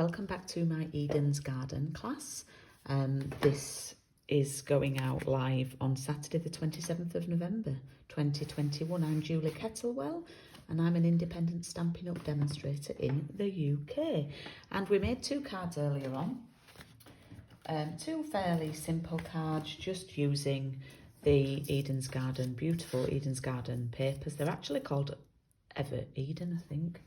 welcome back to my Eden's Garden class. This is going out live on Saturday the 27th of November 2021. I'm Julie Kettlewell and I'm an independent Stampin' Up demonstrator in the UK. And we made two cards earlier on, two fairly simple cards just using the Eden's Garden, beautiful Eden's Garden papers. They're actually called Ever Eden, I think.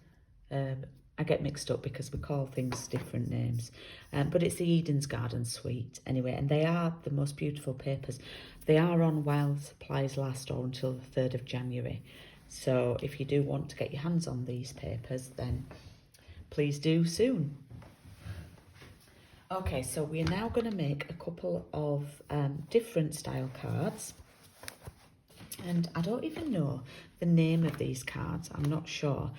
I get mixed up because we call things different names, but it's the Eden's Garden suite anyway, and they are the most beautiful papers. They are on while supplies last, or until the 3rd of January. So if you do want to get your hands on these papers, then please do soon. Okay, so we're now going to make a couple of different style cards. And I don't even know the name of these cards, I'm not sure.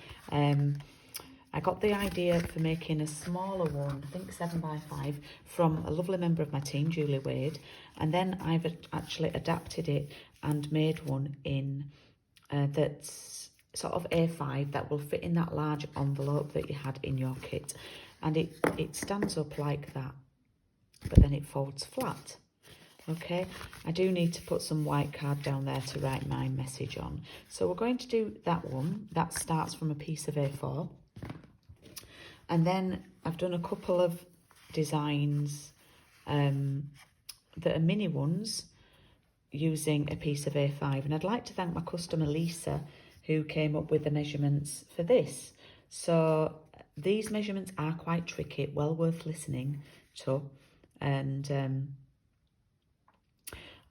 I got the idea for making a smaller one, I think 7x5, from a lovely member of my team, Julie Wade. And then I've actually adapted it and made one in that's sort of A5 that will fit in that large envelope that you had in your kit. And it stands up like that, but then it folds flat. Okay, I do need to put some white card down there to write my message on. So we're going to do that one. That starts from a piece of A4. And then I've done a couple of designs that are mini ones using a piece of A5. And I'd like to thank my customer Lisa, who came up with the measurements for this. So these measurements are quite tricky, well worth listening to. And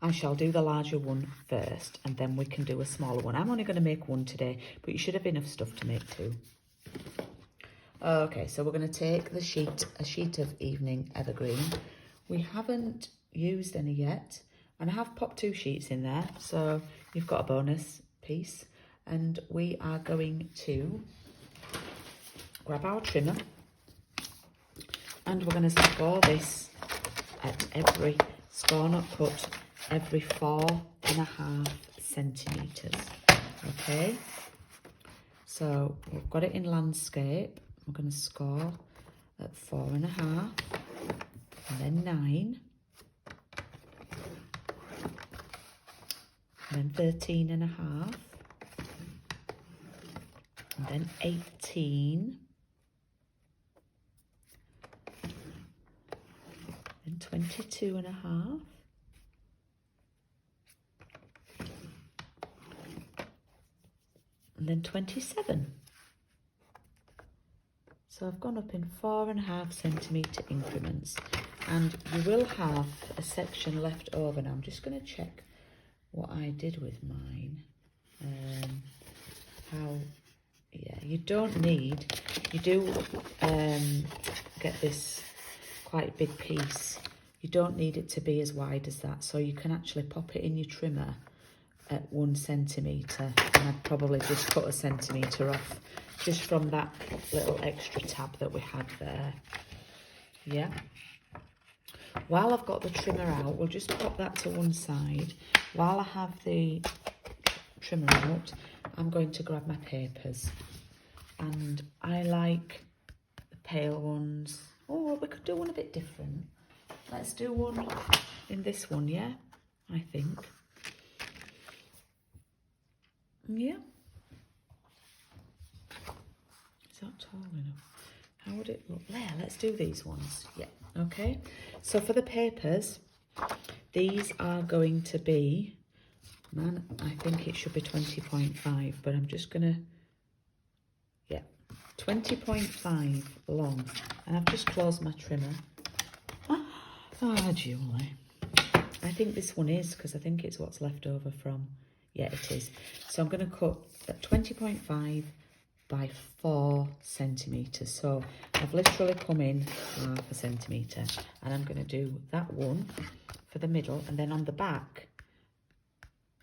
I shall do the larger one first, and then we can do a smaller one. I'm only going to make one today, but you should have enough stuff to make two. Okay, so we're going to take a sheet of Evening Evergreen. We haven't used any yet, and I have popped 2 sheets in there, so you've got a bonus piece. And we are going to grab our trimmer, and we're going to score this at score not cut, every 4.5 centimetres. Okay, so we've got it in landscape. We're going to score at 4.5, and then 9, and then 13.5, and then 18, then 22.5, and then 27. So I've gone up in 4.5 centimetre increments, and you will have a section left over. Now I'm just going to check what I did with mine. You don't need, you do get this quite big piece. You don't need it to be as wide as that, so you can actually pop it in your trimmer at 1 centimetre, and I'd probably just cut 1 centimetre off just from that little extra tab that we had there. Yeah. While I've got the trimmer out, we'll just pop that to one side. While I have the trimmer out, I'm going to grab my papers, and I like the pale ones. Oh, we could do one a bit different. Let's do one in this one, yeah, I think. Yeah. Is that tall enough? How would it look? There, let's do these ones. Yeah, okay. So for the papers, these are going to be, man, I think it should be 20.5, but I'm just going to, yeah, 20.5 long. And I've just closed my trimmer. Ah, Julie. I think this one is, because I think it's what's left over from, yeah, it is. So I'm going to cut at 20.5 by 4 centimetres. So I've literally come in 1/2 centimetre, and I'm going to do that one for the middle, and then on the back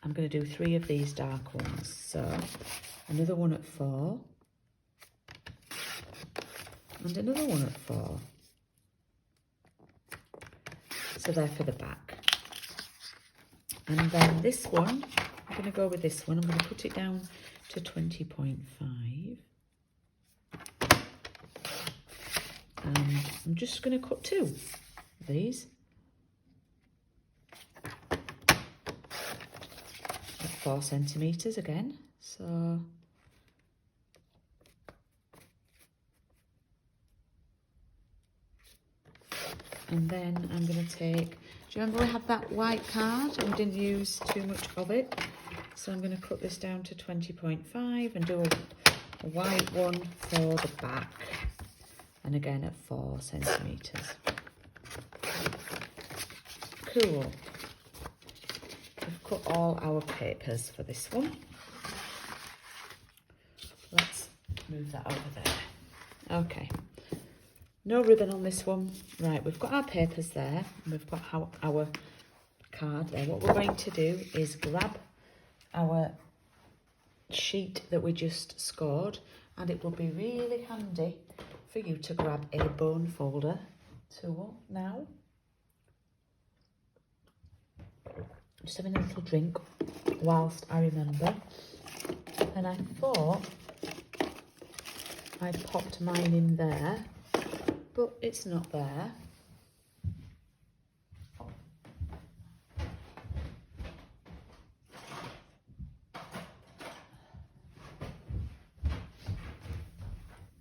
I'm going to do 3 of these dark ones. So another one at 4, and another one at 4. So they're for the back. And then this one, I'm going to go with this one. I'm going to put it down to 20.5. and I'm just going to cut 2 of these at 4 centimetres again. So and then I'm going to take, do you remember we had that white card and we didn't use too much of it? So I'm going to cut this down to 20.5 and do a white one for the back, and again at 4 centimetres. Cool. We've cut all our papers for this one. Let's move that over there. Okay. No ribbon on this one. Right, we've got our papers there, and we've got our card there. What we're going to do is grab our sheet that we just scored, and it will be really handy for you to grab a bone folder tool now. Just having a little drink whilst I remember. And I thought I popped mine in there, but it's not there.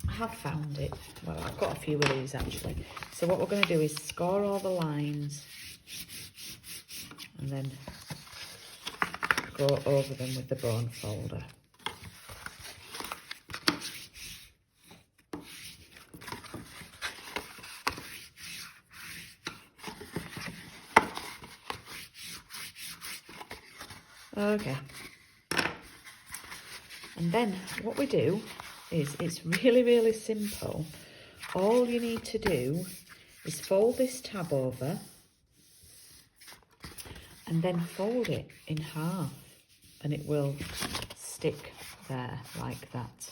I have found it. Well, I've got a few of these actually. So what we're going to do is score all the lines and then go over them with the bone folder. Okay. And then what we do is, it's really, really simple. All you need to do is fold this tab over and then fold it in half, and it will stick there like that.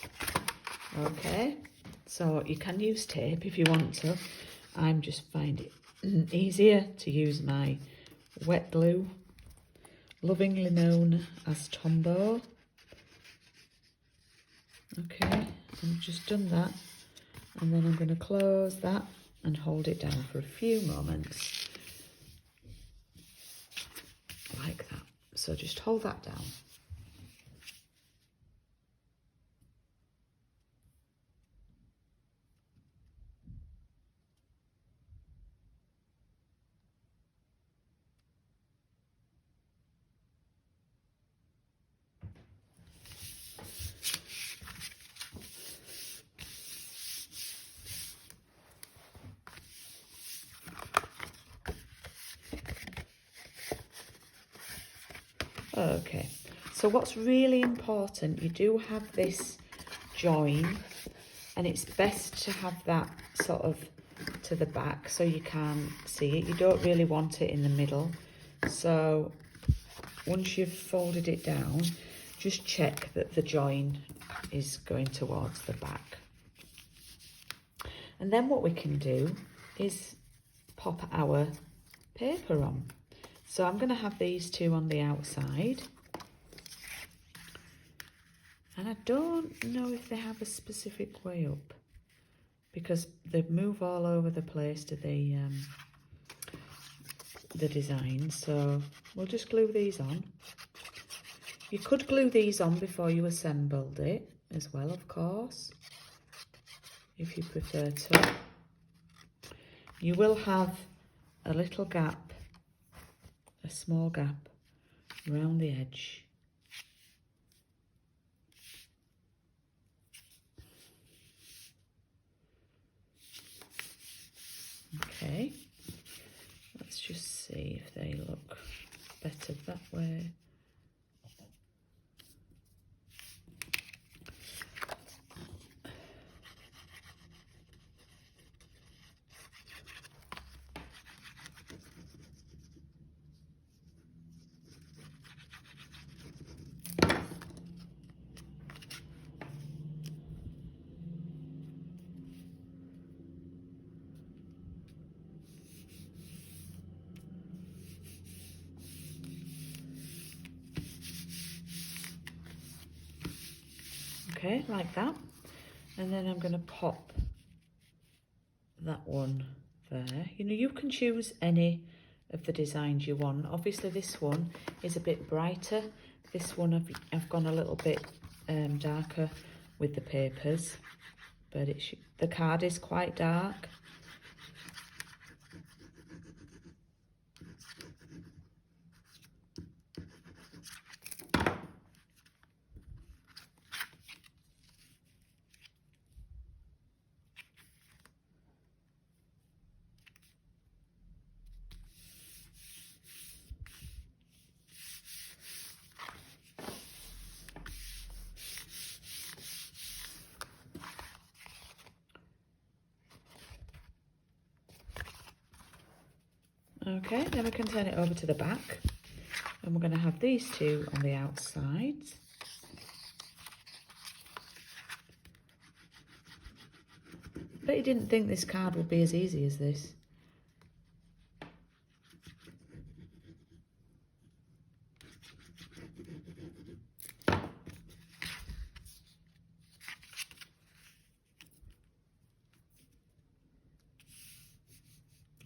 Okay, so you can use tape if you want to. I'm just find it easier to use my wet glue, lovingly known as Tombow. Okay, I've just done that, and then I'm going to close that and hold it down for a few moments like that. So just hold that down. Okay, so what's really important, you do have this join, and it's best to have that sort of to the back so you can see it. You don't really want it in the middle. So once you've folded it down, just check that the join is going towards the back. And then what we can do is pop our paper on. So I'm going to have these 2 on the outside. And I don't know if they have a specific way up, because they move all over the place to the design. So we'll just glue these on. You could glue these on before you assembled it as well, of course, if you prefer to. You will have a little gap, a small gap around the edge. Okay, let's just see if they look better that way. Okay, like that. And then I'm going to pop that one there. You know, you can choose any of the designs you want. Obviously this one is a bit brighter. This one I've gone a little bit darker with the papers, but the card is quite dark. Okay, then we can turn it over to the back, and we're going to have these two on the outside. But you didn't think this card would be as easy as this.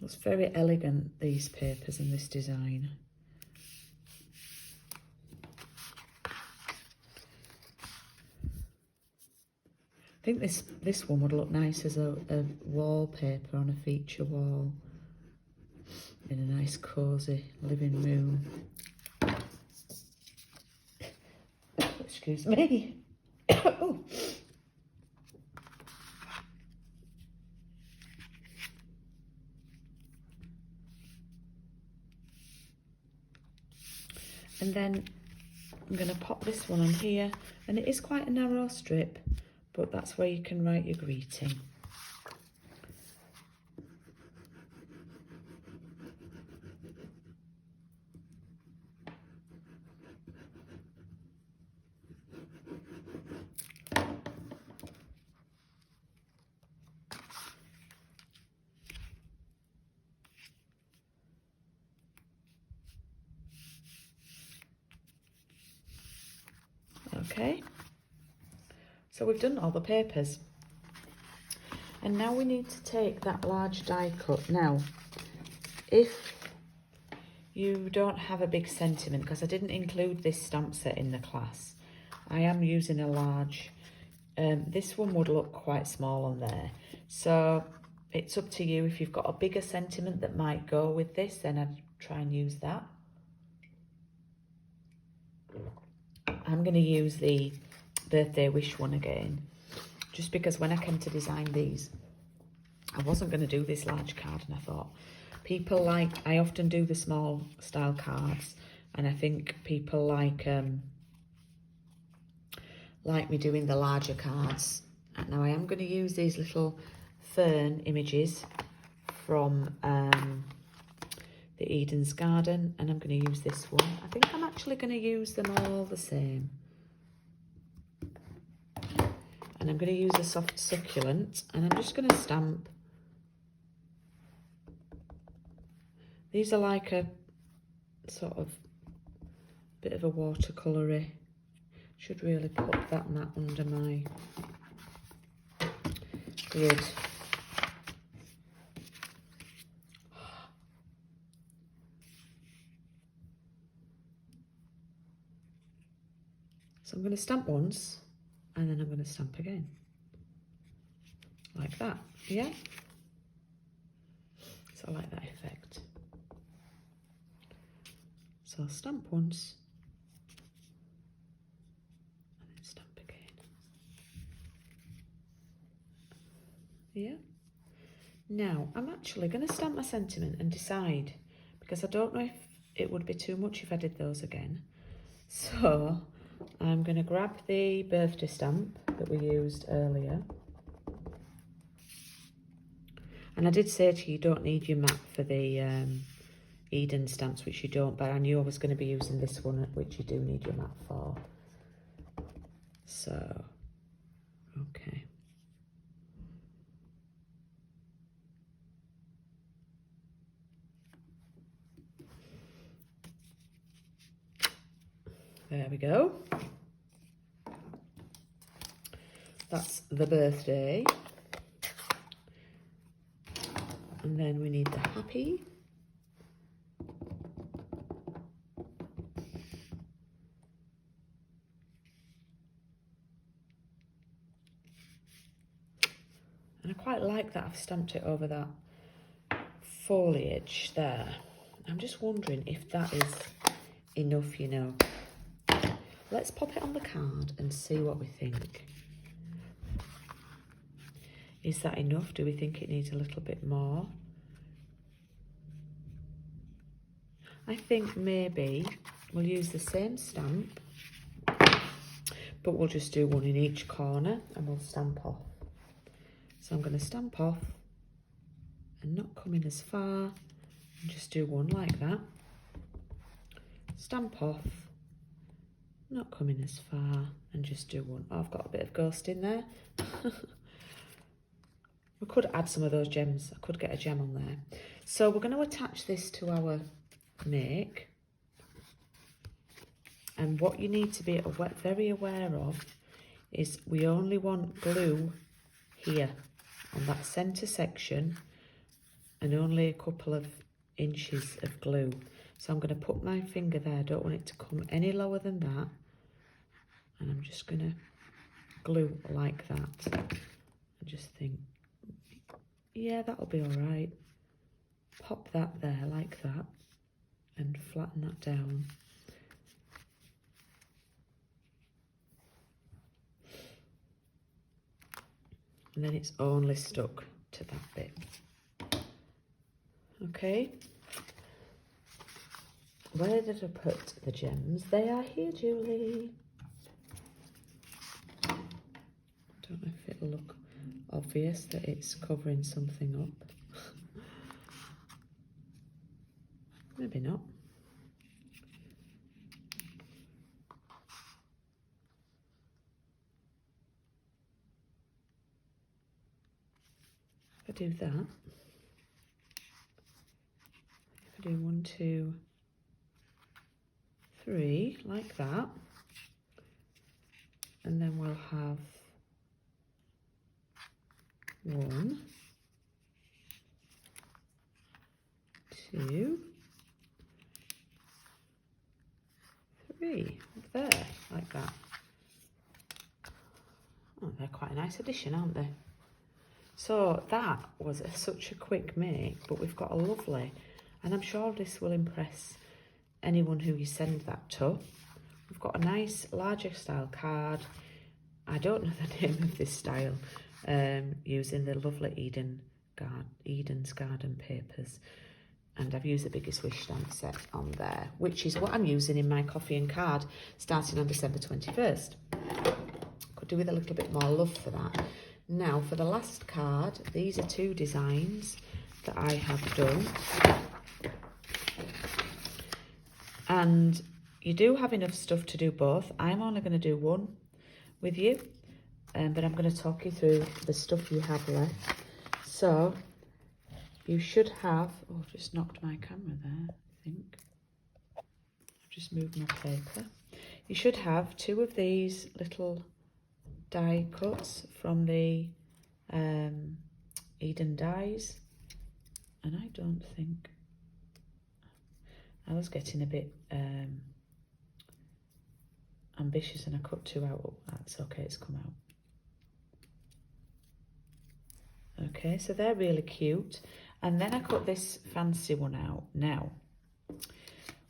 It's very elegant, these papers and this design. I think this one would look nice as a wallpaper on a feature wall in a nice cosy living room. Excuse me. Oh. And then I'm going to pop this one on here, and it is quite a narrow strip, but that's where you can write your greeting. Okay, so we've done all the papers, and now we need to take that large die cut. Now, if you don't have a big sentiment, because I didn't include this stamp set in the class, I am using a large. This one would look quite small on there, so it's up to you. If you've got a bigger sentiment that might go with this, then I'd try and use that. I'm going to use the birthday wish one again, just because when I came to design these, I wasn't going to do this large card, and I thought I often do the small style cards, and I think people like me doing the larger cards. Now I am going to use these little fern images from the Eden's Garden, and I'm going to use this one. I think I'm actually going to use them all the same. And I'm going to use a soft succulent, and I'm just going to stamp. These are like a sort of bit of a watercolour-y. Should really put that mat under my grid. So I'm going to stamp once, and then I'm going to stamp again. Like that, yeah? So I like that effect. So I'll stamp once, and then stamp again. Yeah? Now, I'm actually going to stamp my sentiment and decide, because I don't know if it would be too much if I did those again. So I'm going to grab the birthday stamp that we used earlier. And I did say to you don't need your mat for the Eden stamps, which you don't, but I knew I was going to be using this one, which you do need your mat for. So, okay. There we go. That's the birthday. And then we need the happy. And I quite like that I've stamped it over that foliage there. I'm just wondering if that is enough, you know. Let's pop it on the card and see what we think. Is that enough? Do we think it needs a little bit more? I think maybe we'll use the same stamp, but we'll just do one in each corner and we'll stamp off. So I'm going to stamp off and not come in as far and just do one like that. Stamp off, not come in as far and just do one. Oh, I've got a bit of ghost in there. We could add some of those gems. I could get a gem on there. So we're going to attach this to our make. And what you need to be very aware of is we only want glue here on that centre section and only a couple of inches of glue. So I'm going to put my finger there. I don't want it to come any lower than that. And I'm just going to glue like that. I just think, yeah, that'll be all right. Pop that there like that and flatten that down. And then it's only stuck to that bit. Okay. Where did I put the gems? They are here, Julie. I don't know if it'll look obvious that it's covering something up. Maybe not. If I do that, if I do 1, 2, 3, like that, and then we'll have 1, 2, 3, there, like that. Oh, they're quite a nice addition, aren't they? So that was such a quick make, but we've got a lovely, and I'm sure this will impress anyone who you send that to. We've got a nice larger style card. I don't know the name of this style, using the lovely Eden's Garden papers. And I've used the Biggest Wish stamp set on there, which is what I'm using in my coffee and card starting on December 21st. Could do with a little bit more love for that. Now for the last card, these are 2 designs that I have done. And you do have enough stuff to do both. I'm only going to do one with you, but I'm going to talk you through the stuff you have left. So you should have, oh, I've just knocked my camera there, I think. I've just moved my paper. You should have 2 of these little die cuts from the Eden dies. And I don't think, I was getting a bit ambitious and I cut 2 out. Oh, that's okay, it's come out. Okay, so they're really cute. And then I cut this fancy one out. Now,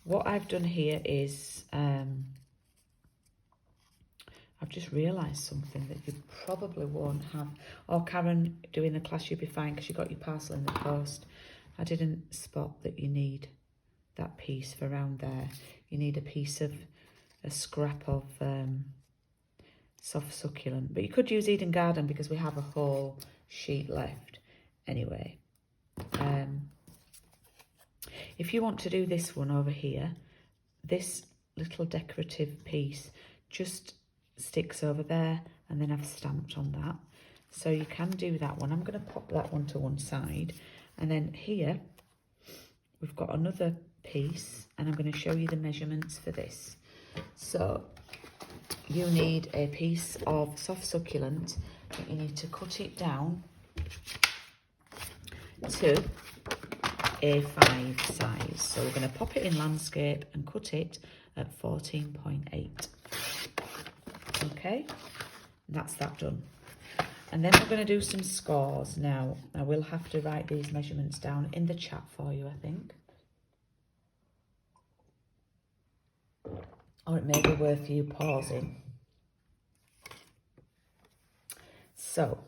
what I've done here is, I've just realised something that you probably won't have. Oh, Karen, doing the class, you'll be fine because you got your parcel in the post. I didn't spot that you need that piece for around there. You need a piece of, a scrap of soft succulent. But you could use Eden Garden because we have a whole sheet left. Anyway, if you want to do this one over here, this little decorative piece just sticks over there and then I've stamped on that. So you can do that one. I'm going to pop that one to one side. And then here, we've got another piece and I'm going to show you the measurements for this. So you need a piece of soft succulent, but you need to cut it down to A5 size. So we're going to pop it in landscape and cut it at 14.8. Okay, that's that done. And then we're going to do some scores. Now, I will have to write these measurements down in the chat for you, I think. Or it may be worth you pausing. So,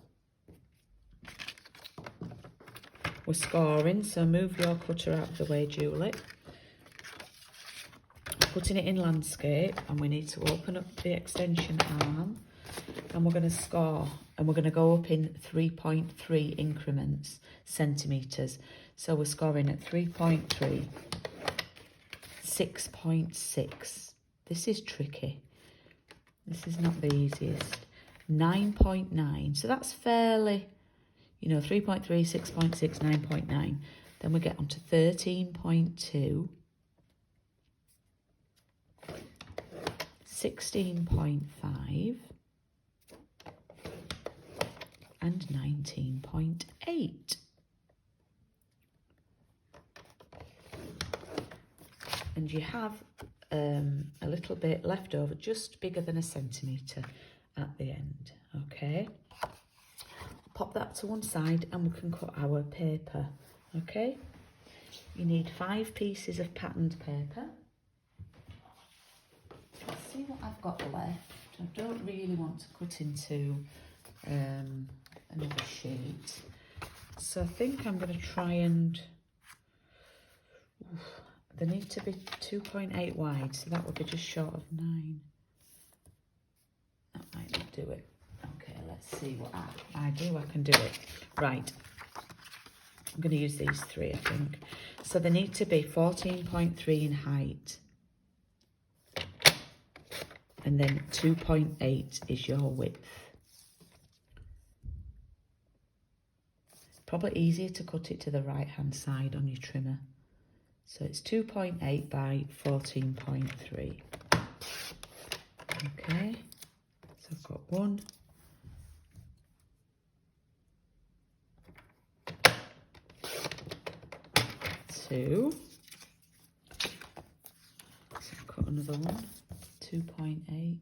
we're scoring, so move your cutter out of the way, Julie. Putting it in landscape, and we need to open up the extension arm, and we're going to score, and we're going to go up in 3.3 increments, centimetres. So we're scoring at 3.3, 6.6. This is tricky. This is not the easiest. 9.9. So that's fairly, you know, 3.3, 6.6, 9.9. Then we get on to 13.2. 16.5 and 19.8. And you have a little bit left over, just bigger than a centimetre at the end. Okay, pop that to one side and we can cut our paper. Okay, you need 5 pieces of patterned paper. Let's see what I've got left. I don't really want to cut into another sheet, so I think I'm going to try and they need to be 2.8 wide, so that would be just short of 9. That might not do it. Okay, let's see what I do. I can do it. Right, I'm going to use these 3, I think. So they need to be 14.3 in height, and then 2.8 is your width. Probably easier to cut it to the right hand side on your trimmer. So it's 2.8 by 14.3. Okay, so I've got 1, 2. So I've got another one, 2.8.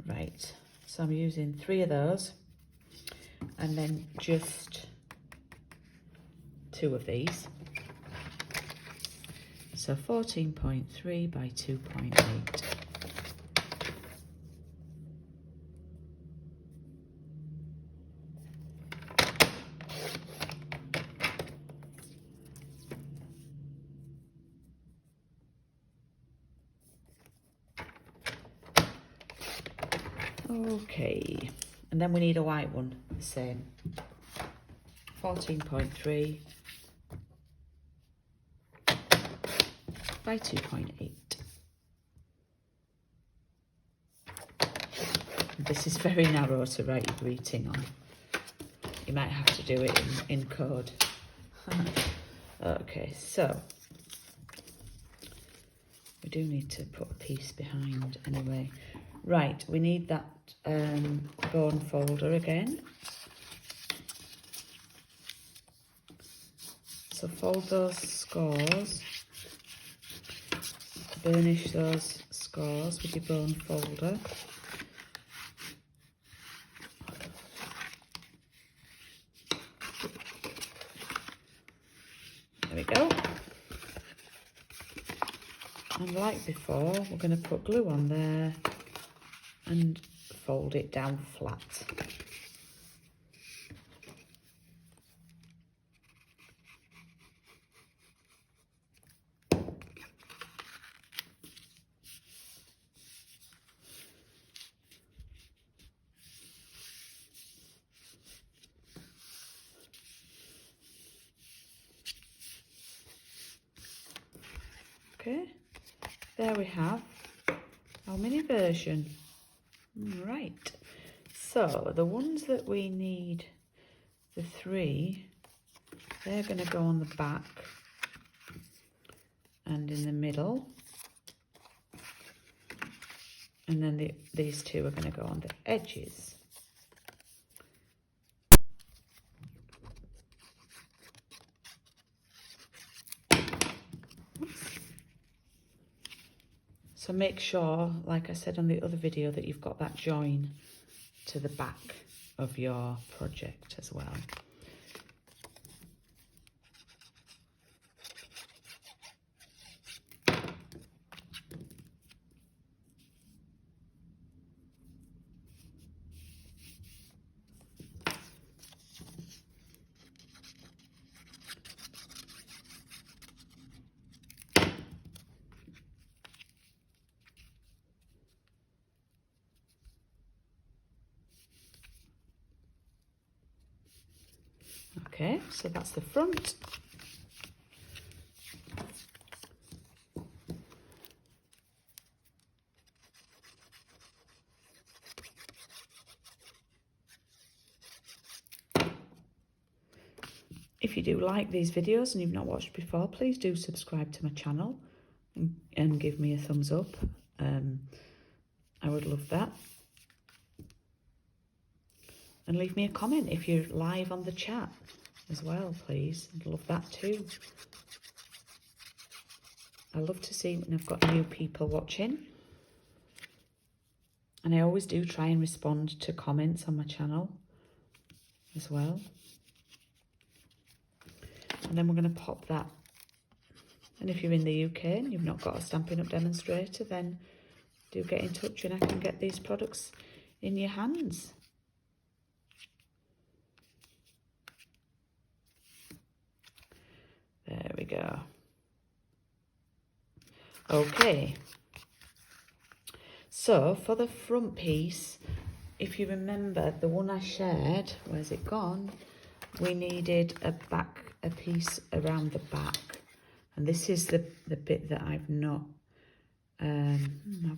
Right, so I'm using 3 of those, and then just 2 of these. So 14.3 by 2.8. Okay, and then we need a white one, the same. 14.3 by 2.8. This is very narrow to write your greeting on. You might have to do it in code. Okay, so we do need to put a piece behind anyway. Right, we need that bone folder again. So fold those scores, burnish those scores with your bone folder. There we go. And like before, we're going to put glue on there and fold it down flat. Okay, there we have our mini version. Right, so the ones that we need, the 3, they're going to go on the back and in the middle. And then these two are going to go on the edges. So make sure, like I said on the other video, that you've got that join to the back of your project as well. Okay, so that's the front. If you do like these videos and you've not watched before, please do subscribe to my channel and give me a thumbs up. I would love that. And leave me a comment if you're live on the chat as well, please. I'd love that too. I love to see when I've got new people watching. And I always do try and respond to comments on my channel as well. And then we're going to pop that. And if you're in the UK and you've not got a Stampin' Up demonstrator, then do get in touch and I can get these products in your hands. There we go. Okay. So for the front piece, if you remember the one I shared, where's it gone? We needed a piece around the back. And this is the bit that I've not, I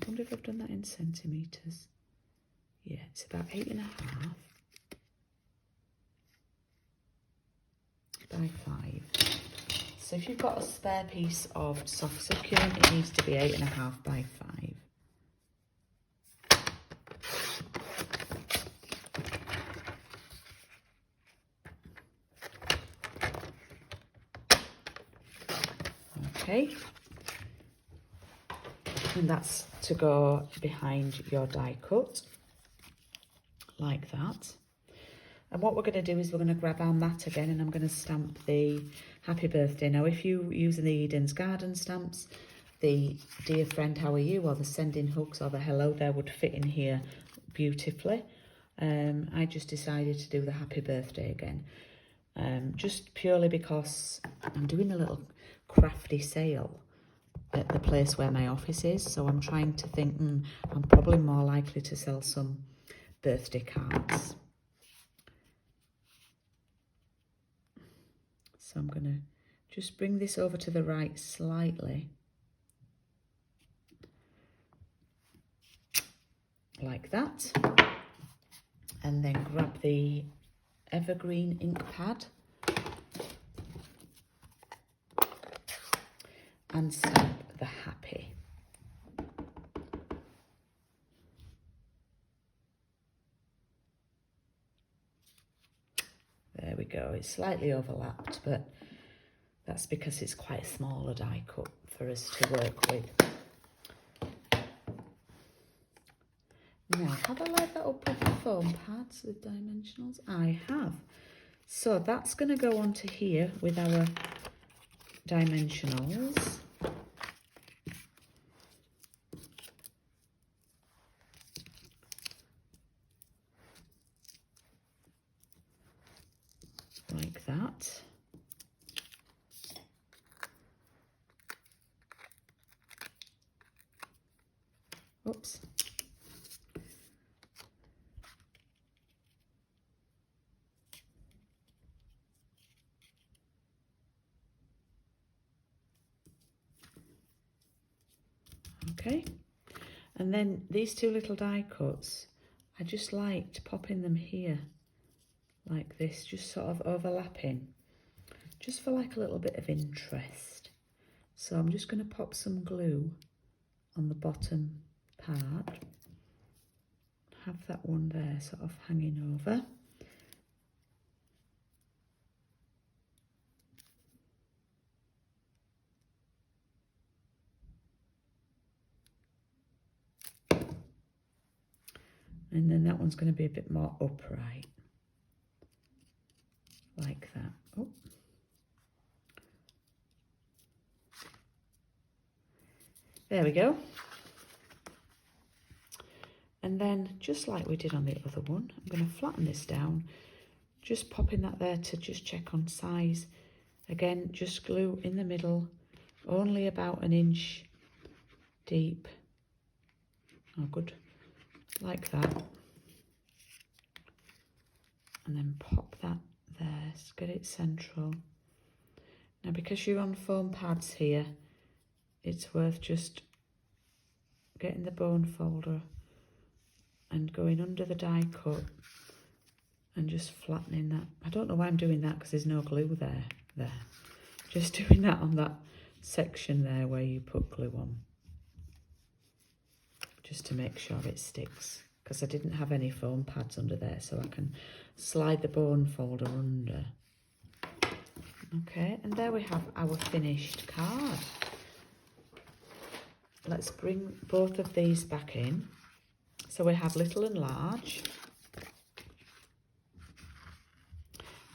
wonder if I've done that in centimetres. Yeah, it's about 8.5 by 5. So if you've got a spare piece of soft succulent, it needs to be 8.5 by 5. Okay, and that's to go behind your die cut, like that. And what we're going to do is we're going to grab our mat again and I'm going to stamp the happy birthday. Now, if you're using the Eden's Garden stamps, the dear friend, how are you, or the sending hugs or the hello there would fit in here beautifully. I just decided to do the happy birthday again, just purely because I'm doing a little crafty sale at the place where my office is. So I'm trying to think, I'm probably more likely to sell some birthday cards. So I'm going to just bring this over to the right slightly, like that, and then grab the evergreen ink pad and stamp the happy. There we go. It's slightly overlapped, but that's because it's quite a smaller die cut for us to work with. Now, have I lined that up with the foam pads with dimensionals? I have. So that's going to go onto here with our dimensionals. Like that. Oops. Okay, and then these two little die cuts, I just liked popping them here like this, just sort of overlapping, just for like a little bit of interest. So I'm just going to pop some glue on the bottom part. Have that one there sort of hanging over. And then that one's going to be a bit more upright, like that. Oh. There we go. And then, just like we did on the other one, I'm going to flatten this down, just popping that there to just check on size. Again, just glue in the middle, only about 1 inch deep. Oh, good. Like that. And then pop that there, get it central. Now, because you're on foam pads here, it's worth just getting the bone folder and going under the die cut and just flattening that. I don't know why I'm doing that because there's no glue there. Just doing that on that section there where you put glue on. Just to make sure it sticks. Because I didn't have any foam pads under there, so I can slide the bone folder under. Okay, and there we have our finished card. Let's bring both of these back in. So we have little and large.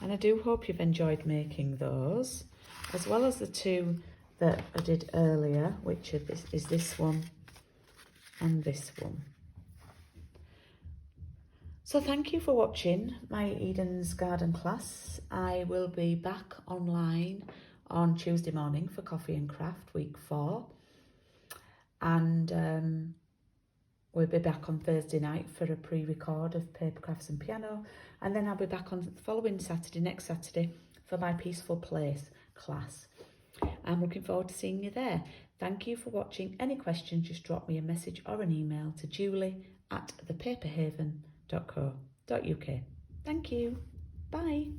And I do hope you've enjoyed making those, as well as the two that I did earlier, which is this one and this one. So thank you for watching my Eden's Garden class. I will be back online on Tuesday morning for Coffee and Craft week 4. And we'll be back on Thursday night for a pre-record of Paper Crafts and Piano. And then I'll be back on the following Saturday, next Saturday, for my Peaceful Place class. I'm looking forward to seeing you there. Thank you for watching. Any questions, just drop me a message or an email to julie@thepaperhaven.co.uk. Thank you. Bye.